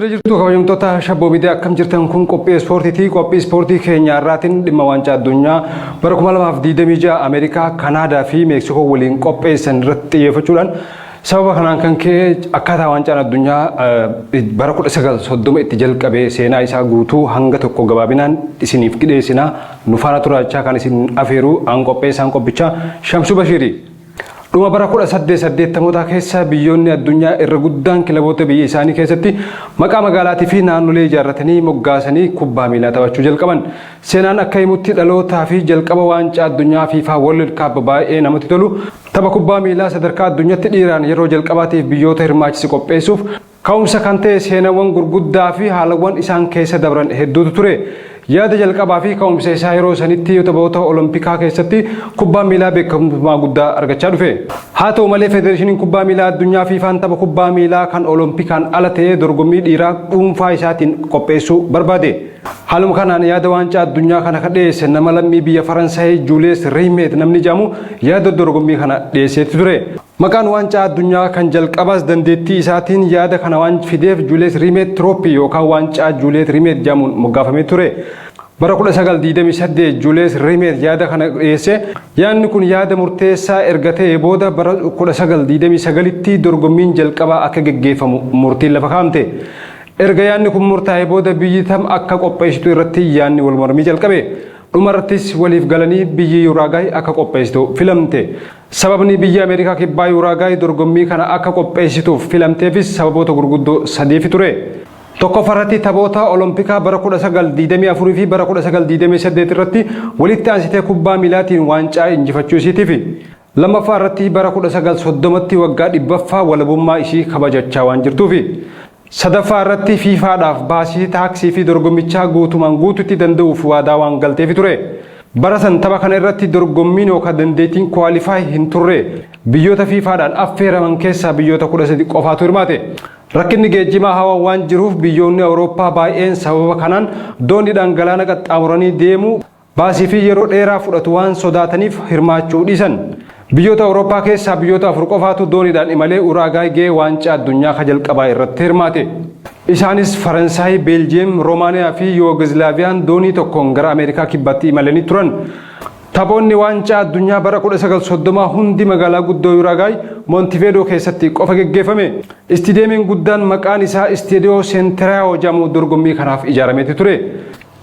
Jirtu kabajamtoota Shabboo Miidiyaa akkam jirtan kun qophii ispoortiiti. Qophii ispoortii keenya irraatiin dhimma waancaa addunyaa bara 2026 Ameerikaa, Kanaadaa fi Meeksikoo waliin qopheessan irratti xiyyeeffachuudhaan sababa kanaan kan ka'e akkaataa waancaan addunyaa bara 1930 itti jalqabee seenaa isaa guutuu hanga tokko gabaabinaan isiniif dhiyeessina. Nu faana turaachaa kan isin afeeru aan qopheessaan qophichaa Shamsuu Bashiiri. Dhuma bara 1880 keessa biyyoonni addunyaa irra guddaan kilaboota biyya isaanii keessatti maqaa magaalaatii fi naannolee ijaarratanii moggaasanii kubbaa miilaa taphachuu jalqaban. Seenaan akka himutti dhalootaa fi jalqaba waancaa addunyaa FIFA World Cup baay'ee namatti tolu. Tapha kubbaa miilaa sadarkaa addunyaatti dhiiraan yeroo jalqabaatiif biyyoota hirmaachise qopheessuuf ka'umsa kan ta'e seenaawwan gurguddaa fi haalawwan isaan keessa dabran hedduutu ture. Yaada jalqabaa fi ka'umsa isaa yeroo sanitti taphoota Oloompikaa keessatti kubbaa miilaa beekamummaa guddaa argachaa dhufe. Haa ta'u malee Federeeshiniin Kubbaa Miilaa Addunyaa FIFAan tapha kubbaa miilaa kan Oloompikaan ala ta'ee dorgommii dhiiraa dhuunfaa isaatiin qopheessuu barbaade. Haaluma kanaan yaada waancaa addunyaa kana kan dhiyeesse nama lammii biyya Faransaay Julius Rimet namni jedhamu yaada dorgommii kana dhiyeesseetti ture. Maqaan waancaa addunyaa kan jalqabaas dandeettii isaatiin yaada kana waan fideef Julius Rimet Trophy yookaan waancaa Julius Rimet jedhamuun moggaafamee ture. Bara 1928 Julius Rimet yaada kana dhiyeesse. Yaadni kun yaada murteessaa erga ta'ee booda bara 1929tti dorgommiin jalqabaa akka gaggeeffamu murtiin lafa kaa'amte. Erga yaadni kun murtaa'ee booda biyyi tam akka qopheessitu irratti yaadni wal mormii jalqabe. Dhumarrattis waliif galanii biyyi Uraagaay akka qopheessitu filamte. Sababni biyya Ameerikaa kibbaa Uraagaay dorgommii kana akka qopheessituuf filamteefis sababoota gurguddoo sadiifi ture. Tokkoffaarratti taphoota Oloompikaa bara 1924 fi bara 1928 irratti walitti aansitee kubbaa miilaatiin waancaa injifachuu isiitiifi. Lammaffaarratti bara 1930tti waggaa 100ffaa walabummaa ishii kabajachaa waan jirtuufi. Sadaffaarratti FIFAadhaaf baasii taaksii fi dorgommichaa guutumaan guututti danda'uuf waadaa waan galteef ture. Bara san tapha kana irratti dorgommiin yookaan dandeettiin kwaalifaayi hin turre. Biyyoota FIFAadhaan affeeraman keessaa biyyoota 13 qofaatu hirmaate. Rakkinni geejjibaa hawaa waan jiruuf biyyoonni Awurooppaa baay'een sababa kanaan dooniidhaan galaana qaxxaamuranii deemuu baasii fi yeroo dheeraa fudhatu waan sodaataniif hirmaachuu dhiisan. Biyyoota Awurooppaa keessaa biyyoota 4 qofaatu dooniidhaan imalee Uraagaay ga'ee waancaa addunyaa ka jalqabaa irratti hirmaate. Isaanis Faransaay, Beeljiyeem, Roomaaniyaa fi Yugoslaaviyaan doonii tokkoon gara Ameerikaa kibbaatti imalanii turan. Taphoonni waancaa addunyaa bara 1930 hundi magaalaa guddoo Uraagaay Montevideo keessatti qofa gaggeeffame. Istiideemiin guddaan maqaan isaa Istaadiyoo Seentiraayoo jedhamu dorgommii kanaaf ijaaramee ture.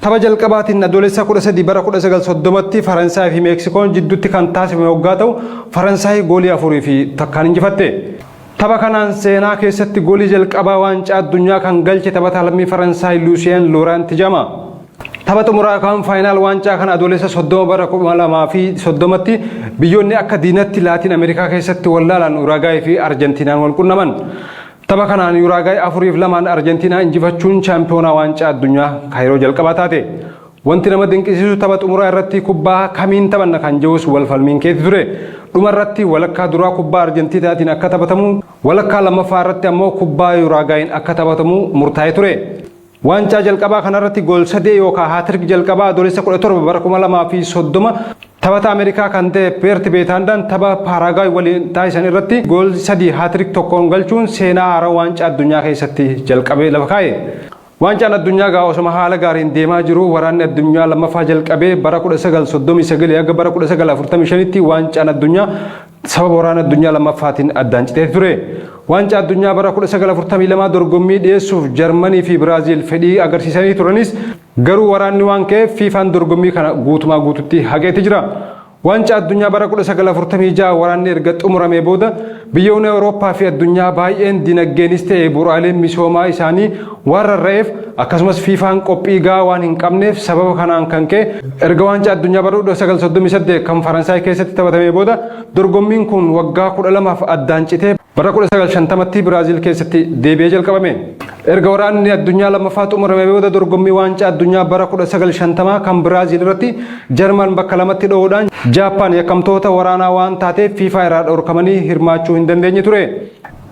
Tapha jalqabaatiin adoolessa 13 bara 1930tti Faransaay fi Meeksikoon jidduutti kan taasifame waggaa ta'u Faransaay goolii 4 fi takkaan injifatte. Tapha kanaan seenaa keessatti goolii jalqabaa waancaa addunyaa kan galche taphataa lammii Faransaay Luusiyeen Looraanti jedhama. Tapha xumuraa kan faayinaal waancaa kana adoolessa 30 bara 2030tti biyyoonni akka diinatti Laatiin Ameerikaa keessatti wallaalaan Uraagaay fi Arjentiinaan wal qunnaman. Tapha kanaan Uraagaay 4-2 Arjentiinaa injifachuun chaampiyoonaa waancaa addunyaa kaayiroo jalqabaa taate. Wanti nama dinqisiisu tapha xumuraa irratti kubbaa kamiin taphanna kan jedhus wal falmiin keessa ture. Dhumarratti walakkaa duraa kubbaa Arjentiinaatiin akka taphatamu, walakkaa lammaffaa irratti ammoo kubbaa Uraagaayin akka taphatamu murtaa'ee ture. waancaa jalqabaa kanarratti gool 3 yookaan haatriik jalqabaa adoolessa 17 bara 2030 taphata Ameerikaa kan ta'e Peert Beetaandaan tapha Paaraagaay waliin taasisan irratti gool 3 haatriik tokkoon galchuun seenaa haaraa waancaa addunyaa keessatti jalqabee lafa kaa'e. Waancaan addunyaa gaa osuma haala gaariin deemaa jiru waraanni addunyaa lammaffaa jalqabee bara 1939 hanga bara 1945tti waancaan addunyaa sababa waraana addunyaa lammaffaatiin addaan citee ture. Waancaa addunyaa bara 1942 dorgommii dhiyeessuuf Jarmanii fi Biraaziil fedhii agarsiisanii turanis garuu waraanni waan ka'eef fiifaan dorgommii kana guutumaa guututti haqeetti jira. Waancaa addunyaa bara 1946 waraanni erga xumuramee booda biyyoonni Awurooppaa fi addunyaa baay'een dinagdeenis ta'ee bu'uuraaleen misoomaa isaanii waan rarra'eef akkasumas fiifaan qophii gahaa waan hin qabneef sababa kanaan kan ka'e erga waancaa addunyaa bara 1938 kan Faransaay keessatti taphatamee booda dorgommiin kun waggaa 12f addaan citee bara 1950tti Biraaziil keessatti deebi'ee jalqabame. Erga waraanni addunyaa lammaffaa xumuramee booda dorgommii waancaa addunyaa bara 1950 kan Biraaziil irratti Jarman bakka lamatti dho'uudhaan Jaappaan yakkamtoota waraanaa waan taateef fiifaa irraa dhorkamanii hirmaachuu hin dandeenye ture.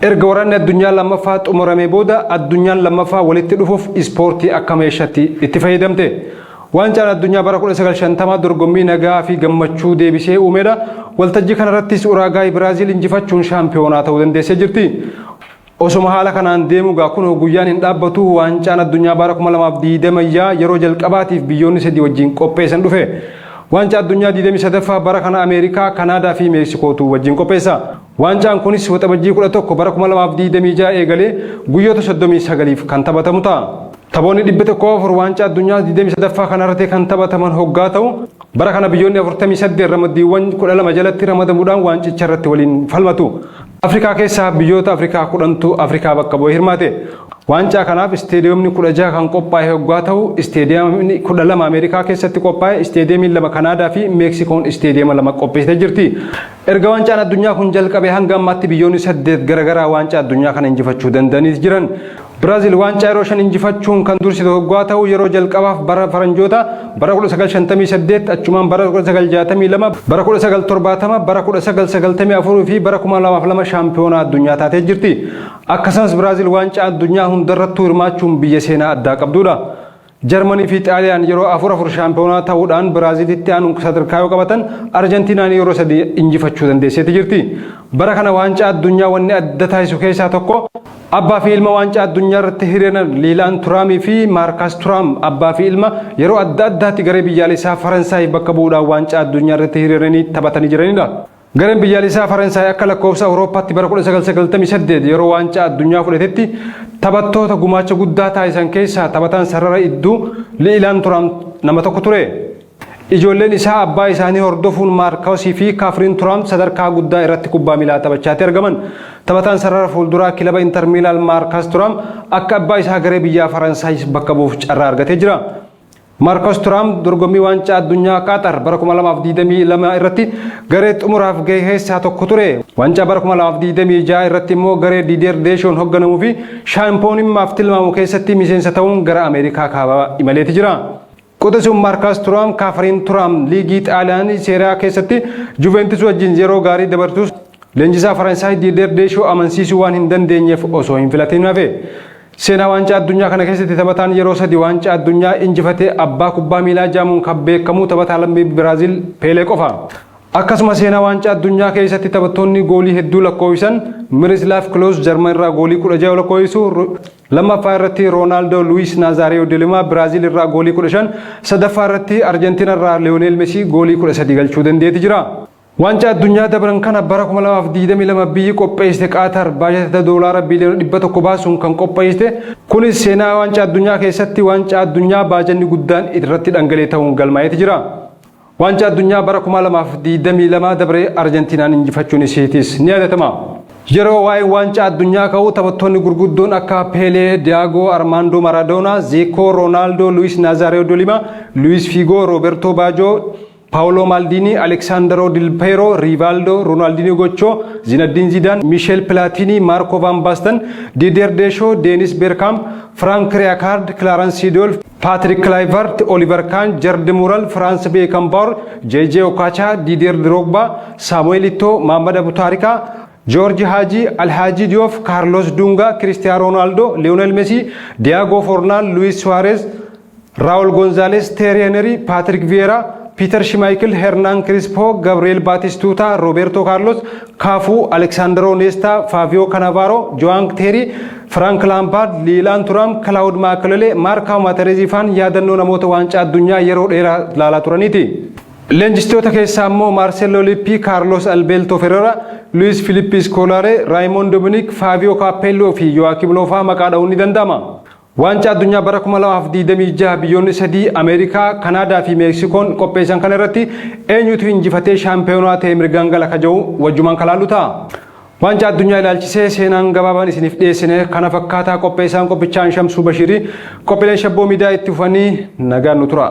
Erga waraanni addunyaa lammaffaa xumuramee booda addunyaan lammaffaa walitti dhufuuf ispoortii akka meeshaatti itti fayyadamte. Waancaan addunyaa bara 1950 dorgommii nagaa fi gammachuu deebisee uumedha. Waltajjii kanarrattis Uraagaay Biraaziil injifachuun shaampiyoonaa ta'uu dandeessee jirti. Osuma haala kanaan deemu gaa kun guyyaan hin dhaabbatu waancaan addunyaa bara 2020 yeroo jalqabaatiif biyyoonni 3 wajjin qopheessan dhufe. Waancaa addunyaa 23ffaa bara kana Ameerikaa, Kanaadaa fi Meeksikootu wajjin qopheessa. Waancaan kunis waxabajjii 11 bara 2026 eegalee guyyoota 39f kan taphatamu ta'a. Taphoonni 104 waancaa addunyaa 23ffaa kanarratti kan taphataman hoggaa ta'u bara kana biyyoonni 48 ramaddiiwwan 12 jalatti ramadamuudhaan waancicha irratti waliin falmatu. Afrikaa keessaa biyyoota Afrikaa 10tu Afrikaa bakka bu'ee hirmaate. Waancaa kanaaf isteediyoomni 16 kan qophaa'e hoggaa ta'u isteediyoomni 12 Ameerikaa keessatti qophaa'e isteediyoomni 2 Kanaadaa fi Meeksikoon isteediyooma 2 qopheessitee jirti. Erga waancaan addunyaa kun jalqabee hanga ammaatti biyyoonni 8 garaagaraa waancaa addunyaa kana injifachuu danda'anii jiran. Biraaziil waancaa yeroo 5 injifachuun kan dursite hoggaa ta'u yeroo jalqabaaf bara faranjoota bara 1958 achumaan bara 1962 bara 1970 bara 1994 fi bara 2002 shaampiyoonaa addunyaa taatee jirti. Akkasumas Biraaziil waancaa addunyaa hundarrattuu hirmaachuun biyya seenaa addaa qabdudha. Jarmanii fi Xaaliyaan yeroo 4 shaampiyoonaa ta'uudhaan Biraaziilitti aanuun sadarkaa yoo qabatan Arjentiinaan yeroo 3 injifachuu dandeesseeti jirti. Bara kana waancaa addunyaa wanni adda taasisu keessaa tokko abbaa fi ilma waancaa addunyaa irratti hiriiran Liilaan Turaamii fi Maarkaas Turaam abbaa fi ilma yeroo adda addaatti garee biyyaalessaa Faransaay bakka bu'uudhaan waancaa addunyaa irratti hiriiranii taphatanii jiranidha. Gareen biyyaalessaa Faransaay akka lakkoofsa Awurooppaatti bara 1998 yeroo waancaa addunyaa fudhatetti taphattoota gumaacha guddaa taasisan keessaa taphataan sarara idduu Liilaan Turaam nama tokko ture. Ijoolleen isaa abbaa isaanii hordofuun Maarkaasii fi Kaafriin Turaam sadarkaa guddaa irratti kubbaa miilaa taphachaatti argaman. Taphataan sarara fuulduraa kilaba Inter Miilaan Maarkaas Turaam akka abbaa isaa garee biyyaa Faransaay bakka bu'uuf carraa argatee jira. Maarkaas Turaam dorgommii waancaa addunyaa Qaaxar bara 2022 irratti garee xumuraaf gahee keessaa tokko ture. Waancaa bara 2026 irratti immoo garee Diider Deeshoon hoogganamuu fi shaampiyoonimmaaf tilmaamu keessatti miseensa ta'uun gara Ameerikaa kaabaa imaleeti jira. Qotesuun Maarkaas Turaam Kaafriin Turaam liigii Xaaliyaanii seeraa keessatti Juventus wajjin yeroo gaarii dabartus leenjisaa Faransaay Diider Deeshoo amansiisuu waan hin dandeenyeef osoo hin filatin hafe. Seenaa waancaa addunyaa kana keessatti taphataan yeroo 3 waancaa addunyaa injifatee abbaa kubbaa miilaa jaamuun kan beekamu taphataa lammii Biraaziil Peelee qofa. Akkasumas seenaa waancaa addunyaa keessatti taphattoonni goolii hedduu lakkoofsisan Miroslav Klose Jarman irraa goolii 16 lakkoofsisu. Lammaffaa irratti Roonaaldoo Luis Nazaariyoo de Lima Biraaziil irraa goolii 15, sadaffaa irratti Arjentiina irraa Leonel Messi goolii 13 galchuu dandeetti jira. Waancaa addunyaa dabran kana bara 2022 biyyi qopheessite Qaatar baajata doolaara biliyoona 100 baasuun kan qopheessite. Kunis seenaa waancaa addunyaa keessatti waancaa addunyaa baajanni guddaan irratti dhangala'ee ta'uun galmaa'eeti jira. Waancaa addunyaa bara 2022 dabree Arjentiinaan injifachuun isiitis ni yaadatama. Yeroo waa'ee waancaa addunyaa ka'u taphattoonni gurguddoon akka Peelee, Diyaagoo Armaandoo Maradoonaa, Zico, Roonaaldoo Luis Nazaariyoo de Lima, Luis Figo, Roberto Baggio, Paolo Maldini, Alexandro Del Piero, Rivaldo, Ronaldinho Gocho, Zinedine Zidane, Michel Platini, Marco Van Basten, Didier Deschamps, Dennis Bergkamp, Frank Rijkaard, Clarence Seedorf, Patrick Kluivert, Oliver Kahn, Gerd Müller, Franz Beckenbauer, JJ Okocha, Didier Drogba, Samuel Eto'o, Mohamed Abu Tarika, George Haji, Alhaji Diouf, Carlos Dunga, Cristiano Ronaldo, Lionel Messi, Diego Forlan, Luis Suarez, Raul Gonzalez, Thierry Henry, Patrick Vieira, Peter Schmeichel, Hernan Crespo, Gabriel Batistuta, Roberto Carlos, Cafu, Alexandro Nesta, Fabio Cannavaro, Joan Terry, Frank Lampard, Lilan Thuram, Claude Makélélé, Marco Materazzi fan yaadannoo namoota waancaa addunyaa yeroo dheeraa ilaalaa turaniiti. Leenjistoota keessaa immoo Marcelo Lippi, Carlos Alberto Ferreira, Luis Felipe Scolari, Raymond Domenech, Fabio Capello fi Joachim Löw maqaa dha'uun ni danda'ama. Waancaa addunyaa bara 2026 biyyoonni sadii Ameerikaa, Kanaadaa fi Meeksikoon qopheessan kana irratti eenyutu injifatee shaampiyoonaa ta'e mirgaan gala kaja'u wajjumaan kalaalu ta'a. Waancaa addunyaa ilaalchisee seenaan gabaabaan isiniif dhiyeessine kana fakkaataa qopheessaan qophichaan Shamsuu Bashirii qophiileen shabboo miidiyaa itti fufanii nagaan nu tura.